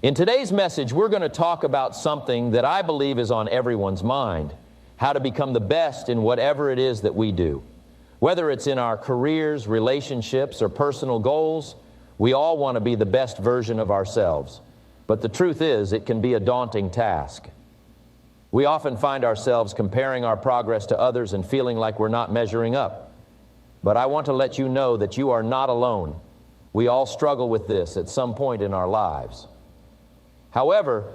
In today's message, we're going to talk about something that I believe is on everyone's mind: how to become the best in whatever it is that we do. Whether it's in our careers, relationships, or personal goals, we all want to be the best version of ourselves. But the truth is, it can be a daunting task. We often find ourselves comparing our progress to others and feeling like we're not measuring up. But I want to let you know that you are not alone. We all struggle with this at some point in our lives. However,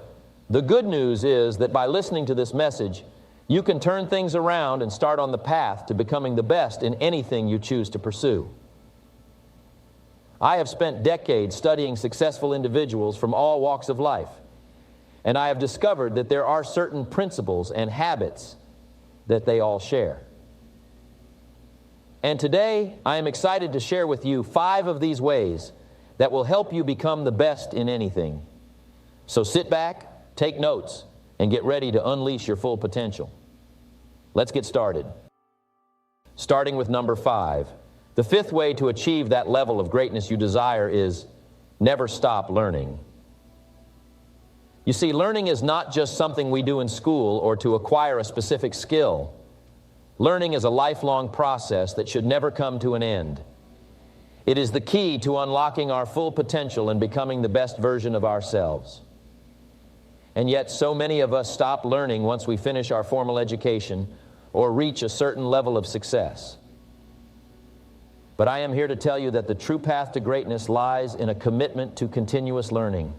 the good news is that by listening to this message, you can turn things around and start on the path to becoming the best in anything you choose to pursue. I have spent decades studying successful individuals from all walks of life, and I have discovered that there are certain principles and habits that they all share. And today, I am excited to share with you 5 of these ways that will help you become the best in anything. So sit back, take notes, and get ready to unleash your full potential. Let's get started. Starting with number 5. The 5th way to achieve that level of greatness you desire is never stop learning. You see, learning is not just something we do in school or to acquire a specific skill. Learning is a lifelong process that should never come to an end. It is the key to unlocking our full potential and becoming the best version of ourselves. And yet, so many of us stop learning once we finish our formal education or reach a certain level of success. But I am here to tell you that the true path to greatness lies in a commitment to continuous learning.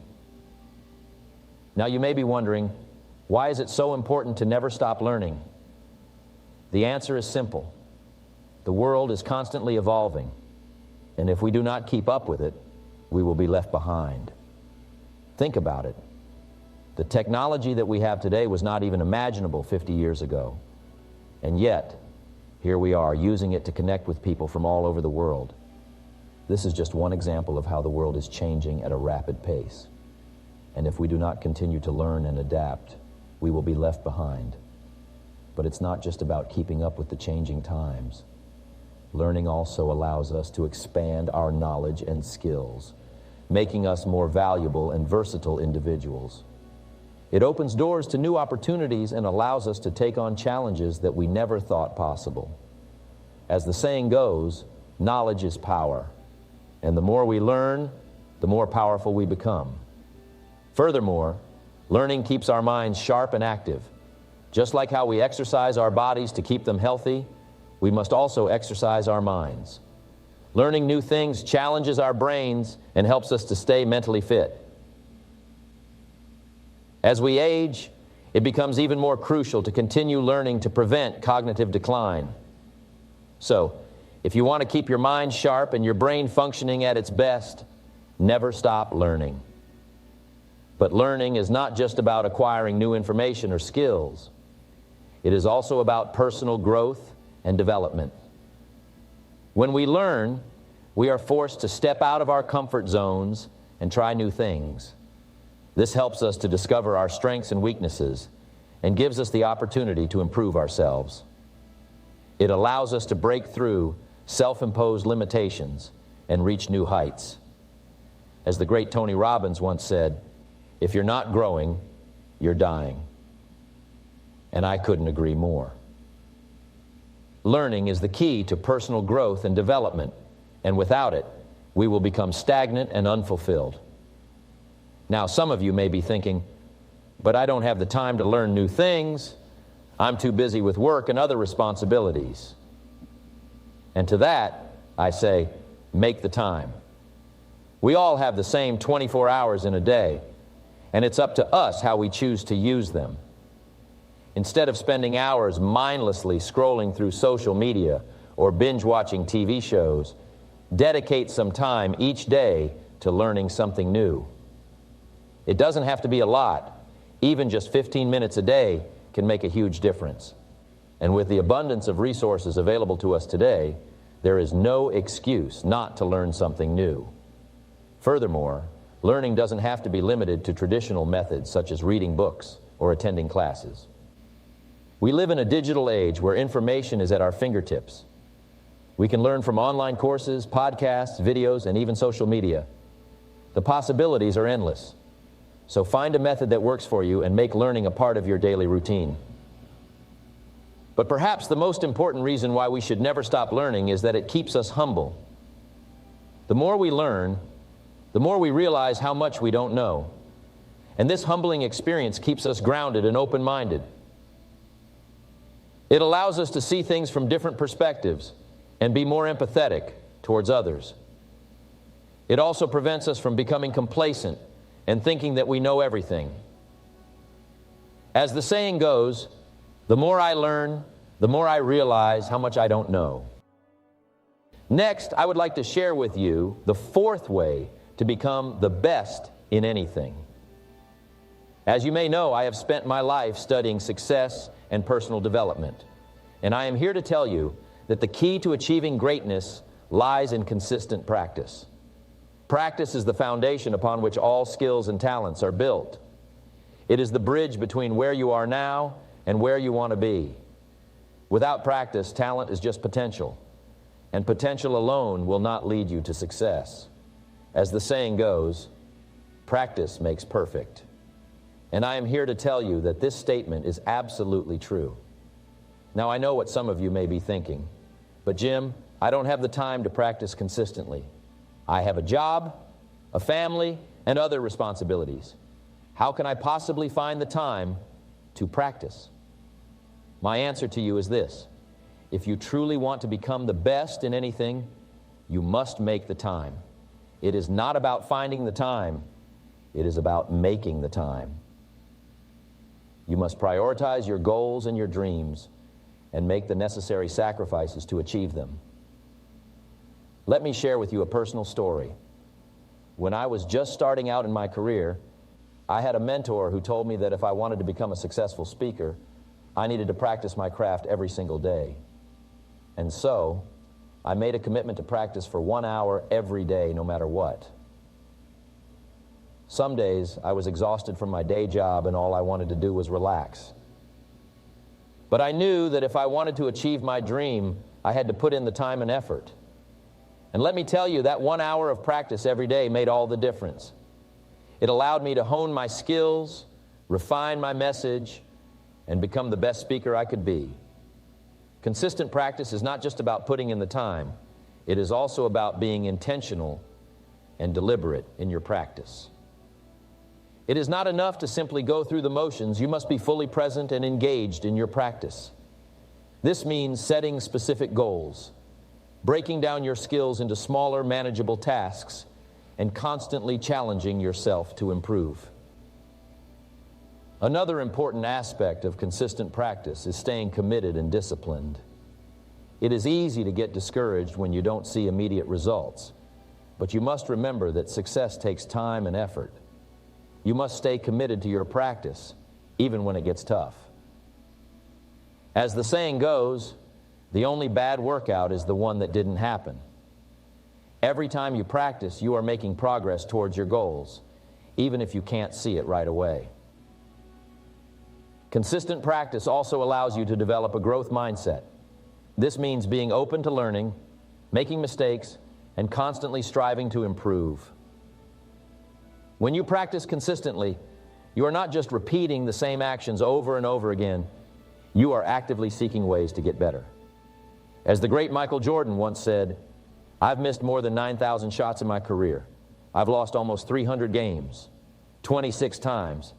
Now, you may be wondering, why is it so important to never stop learning? The answer is simple. The world is constantly evolving, and if we do not keep up with it, we will be left behind. Think about it. The technology that we have today was not even imaginable 50 years ago. And yet, here we are using it to connect with people from all over the world. This is just one example of how the world is changing at a rapid pace. And if we do not continue to learn and adapt, we will be left behind. But it's not just about keeping up with the changing times. Learning also allows us to expand our knowledge and skills, making us more valuable and versatile individuals. It opens doors to new opportunities and allows us to take on challenges that we never thought possible. As the saying goes, knowledge is power. And the more we learn, the more powerful we become. Furthermore, learning keeps our minds sharp and active. Just like how we exercise our bodies to keep them healthy, we must also exercise our minds. Learning new things challenges our brains and helps us to stay mentally fit. As we age, it becomes even more crucial to continue learning to prevent cognitive decline. So, if you want to keep your mind sharp and your brain functioning at its best, never stop learning. But learning is not just about acquiring new information or skills. It is also about personal growth and development. When we learn, we are forced to step out of our comfort zones and try new things. This helps us to discover our strengths and weaknesses and gives us the opportunity to improve ourselves. It allows us to break through self-imposed limitations and reach new heights. As the great Tony Robbins once said, "If you're not growing, you're dying." And I couldn't agree more. Learning is the key to personal growth and development, and without it, we will become stagnant and unfulfilled. Now, some of you may be thinking, but I don't have the time to learn new things. I'm too busy with work and other responsibilities. And to that, I say, make the time. We all have the same 24 hours in a day, and it's up to us how we choose to use them. Instead of spending hours mindlessly scrolling through social media or binge-watching TV shows, dedicate some time each day to learning something new. It doesn't have to be a lot. Even just 15 minutes a day can make a huge difference. And with the abundance of resources available to us today, there is no excuse not to learn something new. Furthermore, learning doesn't have to be limited to traditional methods such as reading books or attending classes. We live in a digital age where information is at our fingertips. We can learn from online courses, podcasts, videos, and even social media. The possibilities are endless. So find a method that works for you and make learning a part of your daily routine. But perhaps the most important reason why we should never stop learning is that it keeps us humble. The more we learn, the more we realize how much we don't know. And this humbling experience keeps us grounded and open-minded. It allows us to see things from different perspectives and be more empathetic towards others. It also prevents us from becoming complacent and thinking that we know everything. As the saying goes, the more I learn, the more I realize how much I don't know. Next, I would like to share with you the fourth way to become the best in anything. As you may know, I have spent my life studying success and personal development. And I am here to tell you that the key to achieving greatness lies in consistent practice. Practice is the foundation upon which all skills and talents are built. It is the bridge between where you are now and where you want to be. Without practice, talent is just potential, and potential alone will not lead you to success. As the saying goes, practice makes perfect. And I am here to tell you that this statement is absolutely true. Now, I know what some of you may be thinking, but Jim, I don't have the time to practice consistently. I have a job, a family, and other responsibilities. How can I possibly find the time to practice? My answer to you is this: if you truly want to become the best in anything, you must make the time. It is not about finding the time, it is about making the time. You must prioritize your goals and your dreams and make the necessary sacrifices to achieve them. Let me share with you a personal story. When I was just starting out in my career, I had a mentor who told me that if I wanted to become a successful speaker, I needed to practice my craft every single day. And so, I made a commitment to practice for 1 hour every day, no matter what. Some days, I was exhausted from my day job and all I wanted to do was relax. But I knew that if I wanted to achieve my dream, I had to put in the time and effort. And let me tell you, that 1 hour of practice every day made all the difference. It allowed me to hone my skills, refine my message, and become the best speaker I could be. Consistent practice is not just about putting in the time. It is also about being intentional and deliberate in your practice. It is not enough to simply go through the motions. You must be fully present and engaged in your practice. This means setting specific goals, breaking down your skills into smaller, manageable tasks, and constantly challenging yourself to improve. Another important aspect of consistent practice is staying committed and disciplined. It is easy to get discouraged when you don't see immediate results, but you must remember that success takes time and effort. You must stay committed to your practice, even when it gets tough. As the saying goes, the only bad workout is the one that didn't happen. Every time you practice, you are making progress towards your goals, even if you can't see it right away. Consistent practice also allows you to develop a growth mindset. This means being open to learning, making mistakes, and constantly striving to improve. When you practice consistently, you are not just repeating the same actions over and over again. You are actively seeking ways to get better. As the great Michael Jordan once said, "I've missed more than 9,000 shots in my career. I've lost almost 300 games, 26 times.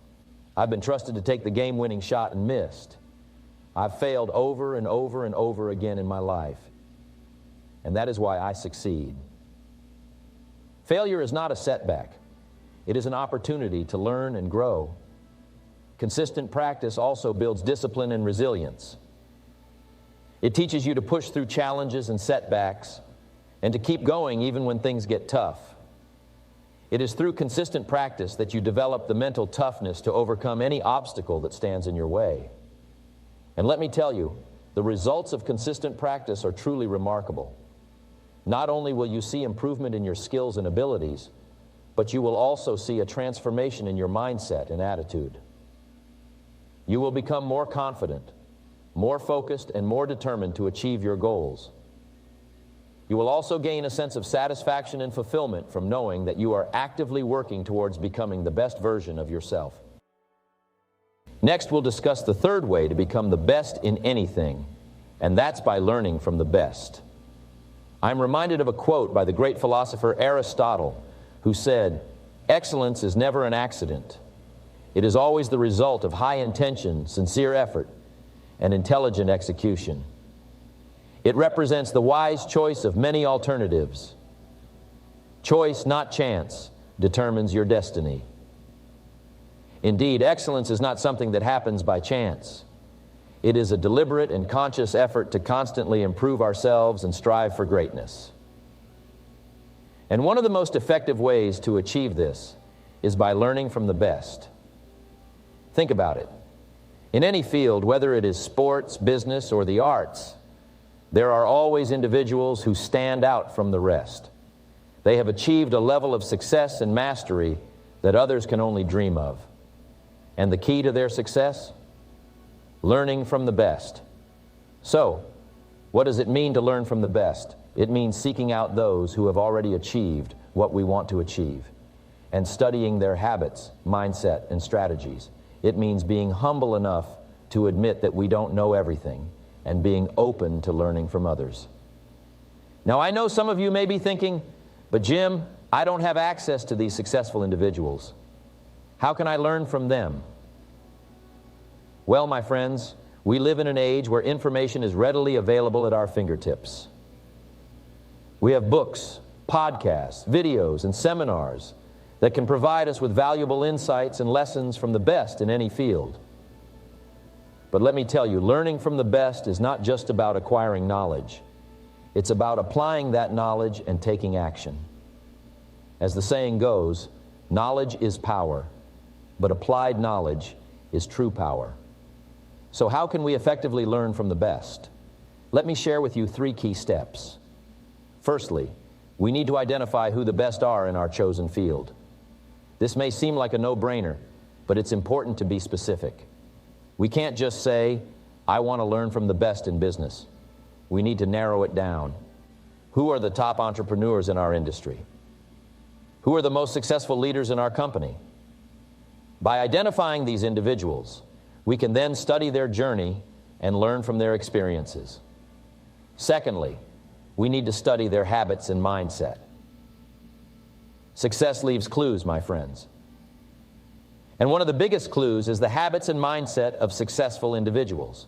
I've been trusted to take the game-winning shot and missed. I've failed over and over and over again in my life. And that is why I succeed." Failure is not a setback. It is an opportunity to learn and grow. Consistent practice also builds discipline and resilience. It teaches you to push through challenges and setbacks and to keep going even when things get tough. It is through consistent practice that you develop the mental toughness to overcome any obstacle that stands in your way. And let me tell you, the results of consistent practice are truly remarkable. Not only will you see improvement in your skills and abilities, but you will also see a transformation in your mindset and attitude. You will become more confident, more focused, and more determined to achieve your goals. You will also gain a sense of satisfaction and fulfillment from knowing that you are actively working towards becoming the best version of yourself. Next, we'll discuss the third way to become the best in anything, and that's by learning from the best. I'm reminded of a quote by the great philosopher Aristotle, who said, "Excellence is never an accident. It is always the result of high intention, sincere effort, and intelligent execution. It represents the wise choice of many alternatives. Choice, not chance, determines your destiny." Indeed, excellence is not something that happens by chance. It is a deliberate and conscious effort to constantly improve ourselves and strive for greatness. And one of the most effective ways to achieve this is by learning from the best. Think about it. In any field, whether it is sports, business, or the arts, there are always individuals who stand out from the rest. They have achieved a level of success and mastery that others can only dream of. And the key to their success? Learning from the best. So, what does it mean to learn from the best? It means seeking out those who have already achieved what we want to achieve and studying their habits, mindset, and strategies. It means being humble enough to admit that we don't know everything and being open to learning from others. Now, I know some of you may be thinking, "But Jim, I don't have access to these successful individuals. How can I learn from them?" Well, my friends, we live in an age where information is readily available at our fingertips. We have books, podcasts, videos, and seminars that can provide us with valuable insights and lessons from the best in any field. But let me tell you, learning from the best is not just about acquiring knowledge. It's about applying that knowledge and taking action. As the saying goes, knowledge is power, but applied knowledge is true power. So how can we effectively learn from the best? Let me share with you 3 key steps. Firstly, we need to identify who the best are in our chosen field. This may seem like a no-brainer, but it's important to be specific. We can't just say, "I want to learn from the best in business." We need to narrow it down. Who are the top entrepreneurs in our industry? Who are the most successful leaders in our company? By identifying these individuals, we can then study their journey and learn from their experiences. Secondly, we need to study their habits and mindset. Success leaves clues, my friends. And one of the biggest clues is the habits and mindset of successful individuals.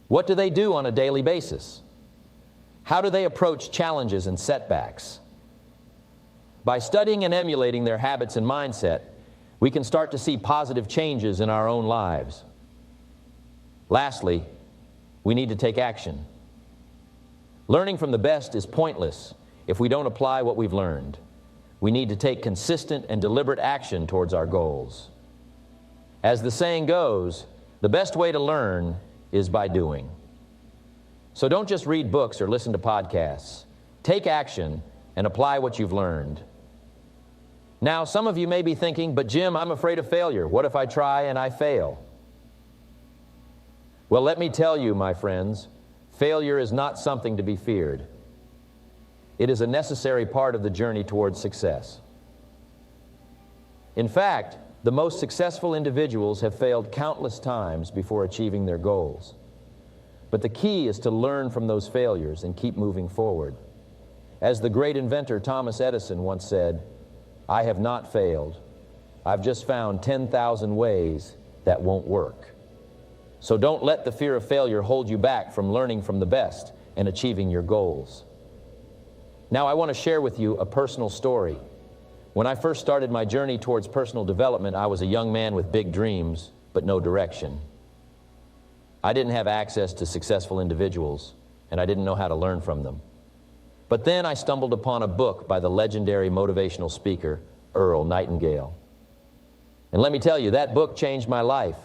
What do they do on a daily basis? How do they approach challenges and setbacks? By studying and emulating their habits and mindset, we can start to see positive changes in our own lives. Lastly, we need to take action. Learning from the best is pointless if we don't apply what we've learned. We need to take consistent and deliberate action towards our goals. As the saying goes, the best way to learn is by doing. So don't just read books or listen to podcasts. Take action and apply what you've learned. Now, some of you may be thinking, "But Jim, I'm afraid of failure. What if I try and I fail?" Well, let me tell you, my friends, failure is not something to be feared. It is a necessary part of the journey towards success. In fact, the most successful individuals have failed countless times before achieving their goals. But the key is to learn from those failures and keep moving forward. As the great inventor Thomas Edison once said, "I have not failed. I've just found 10,000 ways that won't work." So don't let the fear of failure hold you back from learning from the best and achieving your goals. Now, I want to share with you a personal story. When I first started my journey towards personal development, I was a young man with big dreams, but no direction. I didn't have access to successful individuals, and I didn't know how to learn from them. But then I stumbled upon a book by the legendary motivational speaker, Earl Nightingale. And let me tell you, that book changed my life.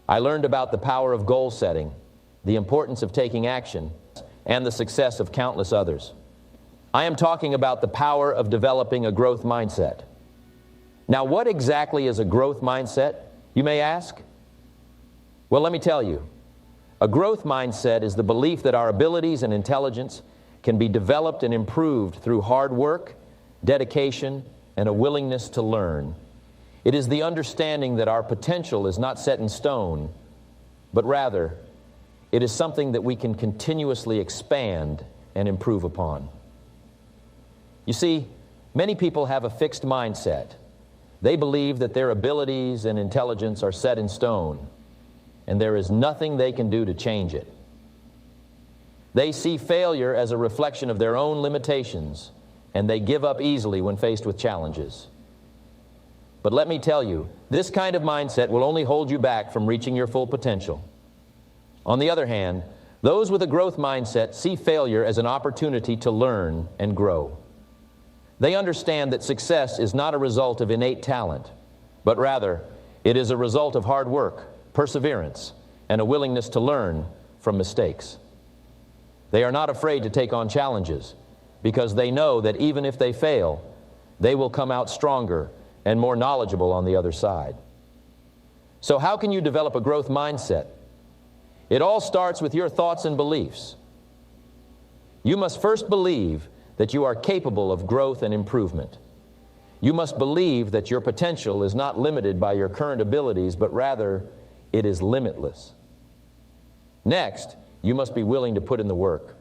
I learned about the power of goal setting, the importance of taking action, and the success of countless others. I am talking about the power of developing a growth mindset. Now, what exactly is a growth mindset, you may ask? Well, let me tell you. A growth mindset is the belief that our abilities and intelligence can be developed and improved through hard work, dedication, and a willingness to learn. It is the understanding that our potential is not set in stone, but rather, it is something that we can continuously expand and improve upon. You see, many people have a fixed mindset. They believe that their abilities and intelligence are set in stone, and there is nothing they can do to change it. They see failure as a reflection of their own limitations, and they give up easily when faced with challenges. But let me tell you, this kind of mindset will only hold you back from reaching your full potential. On the other hand, those with a growth mindset see failure as an opportunity to learn and grow. They understand that success is not a result of innate talent, but rather, it is a result of hard work, perseverance, and a willingness to learn from mistakes. They are not afraid to take on challenges because they know that even if they fail, they will come out stronger and more knowledgeable on the other side. So how can you develop a growth mindset? It all starts with your thoughts and beliefs. You must first believe that you are capable of growth and improvement. You must believe that your potential is not limited by your current abilities, but rather it is limitless. Next, you must be willing to put in the work.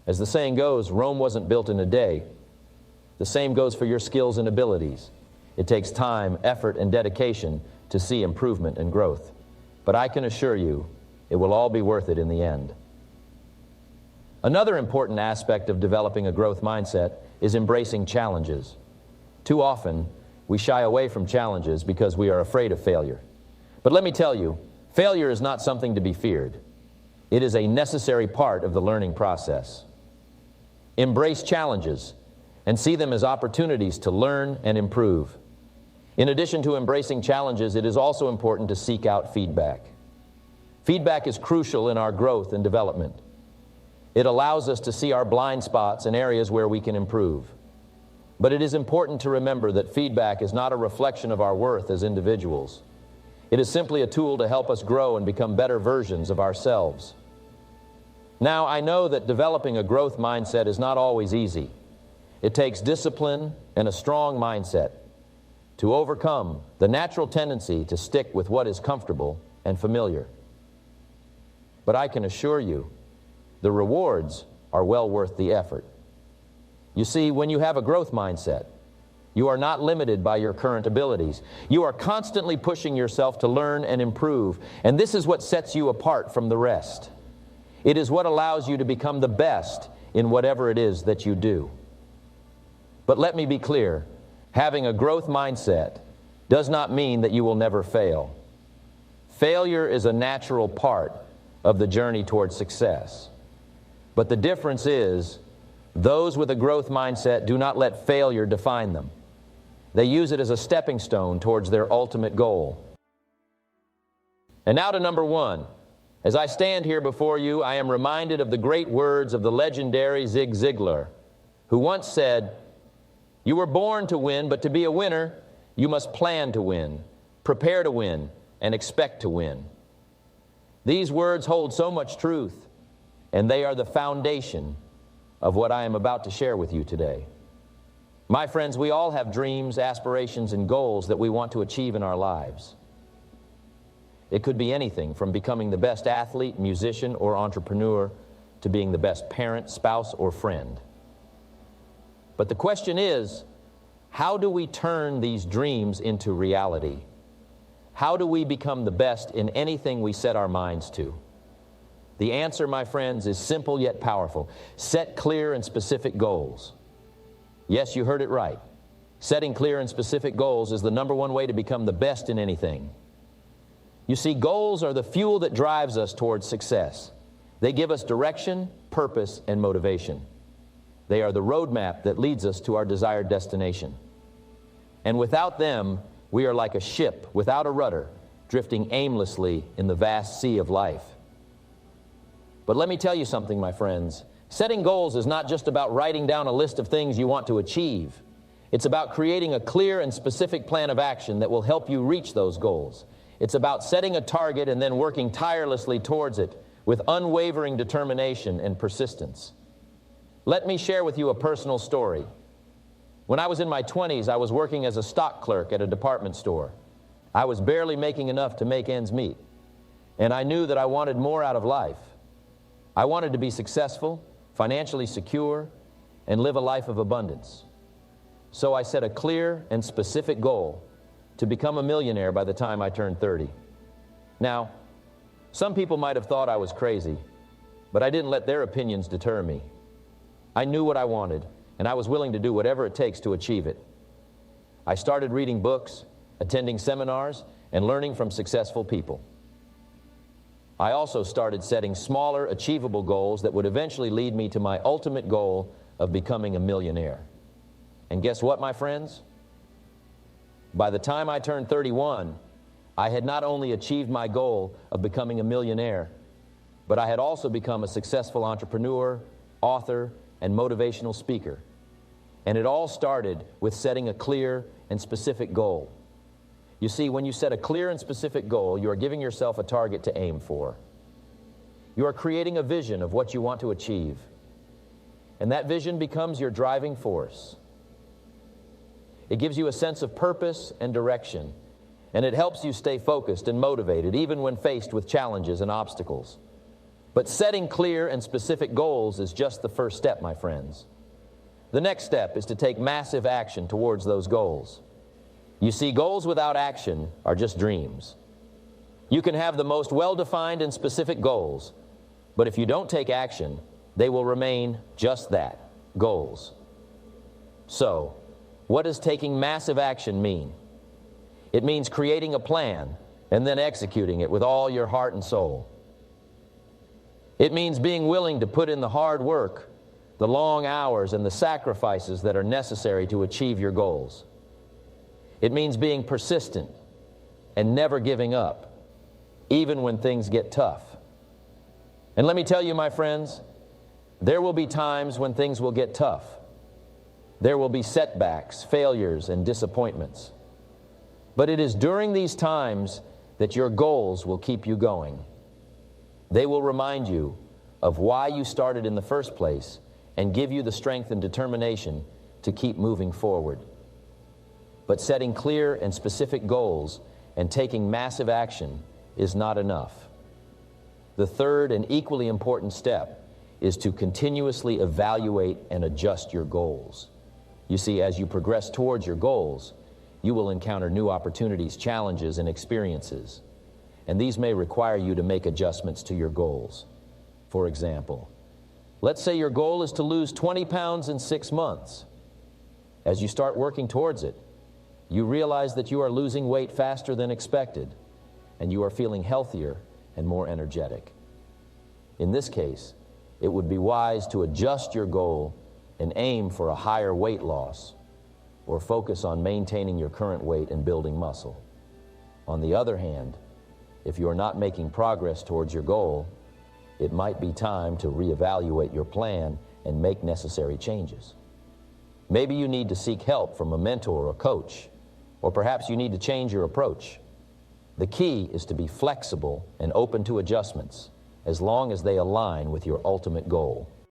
As the saying goes, Rome wasn't built in a day. The same goes for your skills and abilities. It takes time, effort, and dedication to see improvement and growth. But I can assure you, it will all be worth it in the end. Another important aspect of developing a growth mindset is embracing challenges. Too often, we shy away from challenges because we are afraid of failure. But let me tell you, failure is not something to be feared. It is a necessary part of the learning process. Embrace challenges and see them as opportunities to learn and improve. In addition to embracing challenges, it is also important to seek out feedback. Feedback is crucial in our growth and development. It allows us to see our blind spots and areas where we can improve. But it is important to remember that feedback is not a reflection of our worth as individuals. It is simply a tool to help us grow and become better versions of ourselves. Now, I know that developing a growth mindset is not always easy. It takes discipline and a strong mindset to overcome the natural tendency to stick with what is comfortable and familiar. But I can assure you, the rewards are well worth the effort. You see, when you have a growth mindset, you are not limited by your current abilities. You are constantly pushing yourself to learn and improve, and this is what sets you apart from the rest. It is what allows you to become the best in whatever it is that you do. But let me be clear, having a growth mindset does not mean that you will never fail. Failure is a natural part of the journey towards success. But the difference is, those with a growth mindset do not let failure define them. They use it as a stepping stone towards their ultimate goal. And now to number one. As I stand here before you, I am reminded of the great words of the legendary Zig Ziglar, who once said, "You were born to win, but to be a winner, you must plan to win, prepare to win, and expect to win." These words hold so much truth, and they are the foundation of what I am about to share with you today. My friends, we all have dreams, aspirations, and goals that we want to achieve in our lives. It could be anything from becoming the best athlete, musician, or entrepreneur to being the best parent, spouse, or friend. But the question is, how do we turn these dreams into reality? How do we become the best in anything we set our minds to? The answer, my friends, is simple yet powerful. Set clear and specific goals. Yes, you heard it right. Setting clear and specific goals is the number one way to become the best in anything. You see, goals are the fuel that drives us towards success. They give us direction, purpose, and motivation. They are the roadmap that leads us to our desired destination. And without them, we are like a ship without a rudder, drifting aimlessly in the vast sea of life. But let me tell you something, my friends. Setting goals is not just about writing down a list of things you want to achieve. It's about creating a clear and specific plan of action that will help you reach those goals. It's about setting a target and then working tirelessly towards it with unwavering determination and persistence. Let me share with you a personal story. When I was in my 20s, I was working as a stock clerk at a department store. I was barely making enough to make ends meet, and I knew that I wanted more out of life. I wanted to be successful, financially secure, and live a life of abundance. So I set a clear and specific goal to become a millionaire by the time I turned 30. Now, some people might have thought I was crazy, but I didn't let their opinions deter me. I knew what I wanted, and I was willing to do whatever it takes to achieve it. I started reading books, attending seminars, and learning from successful people. I also started setting smaller, achievable goals that would eventually lead me to my ultimate goal of becoming a millionaire. And guess what, my friends? By the time I turned 31, I had not only achieved my goal of becoming a millionaire, but I had also become a successful entrepreneur, author, and motivational speaker. And it all started with setting a clear and specific goal. You see, when you set a clear and specific goal, you are giving yourself a target to aim for. You are creating a vision of what you want to achieve. And that vision becomes your driving force. It gives you a sense of purpose and direction, and it helps you stay focused and motivated even when faced with challenges and obstacles. But setting clear and specific goals is just the first step, my friends. The next step is to take massive action towards those goals. You see, goals without action are just dreams. You can have the most well-defined and specific goals, but if you don't take action, they will remain just that, goals. So, what does taking massive action mean? It means creating a plan and then executing it with all your heart and soul. It means being willing to put in the hard work, the long hours, and the sacrifices that are necessary to achieve your goals. It means being persistent and never giving up, even when things get tough. And let me tell you, my friends, there will be times when things will get tough. There will be setbacks, failures, and disappointments. But it is during these times that your goals will keep you going. They will remind you of why you started in the first place and give you the strength and determination to keep moving forward. But setting clear and specific goals and taking massive action is not enough. The third and equally important step is to continuously evaluate and adjust your goals. You see, as you progress towards your goals, you will encounter new opportunities, challenges, and experiences. And these may require you to make adjustments to your goals. For example, let's say your goal is to lose 20 pounds in 6 months. As you start working towards it, you realize that you are losing weight faster than expected, and you are feeling healthier and more energetic. In this case, it would be wise to adjust your goal and aim for a higher weight loss, or focus on maintaining your current weight and building muscle. On the other hand, if you are not making progress towards your goal, it might be time to reevaluate your plan and make necessary changes. Maybe you need to seek help from a mentor or coach, or perhaps you need to change your approach. The key is to be flexible and open to adjustments, as long as they align with your ultimate goal.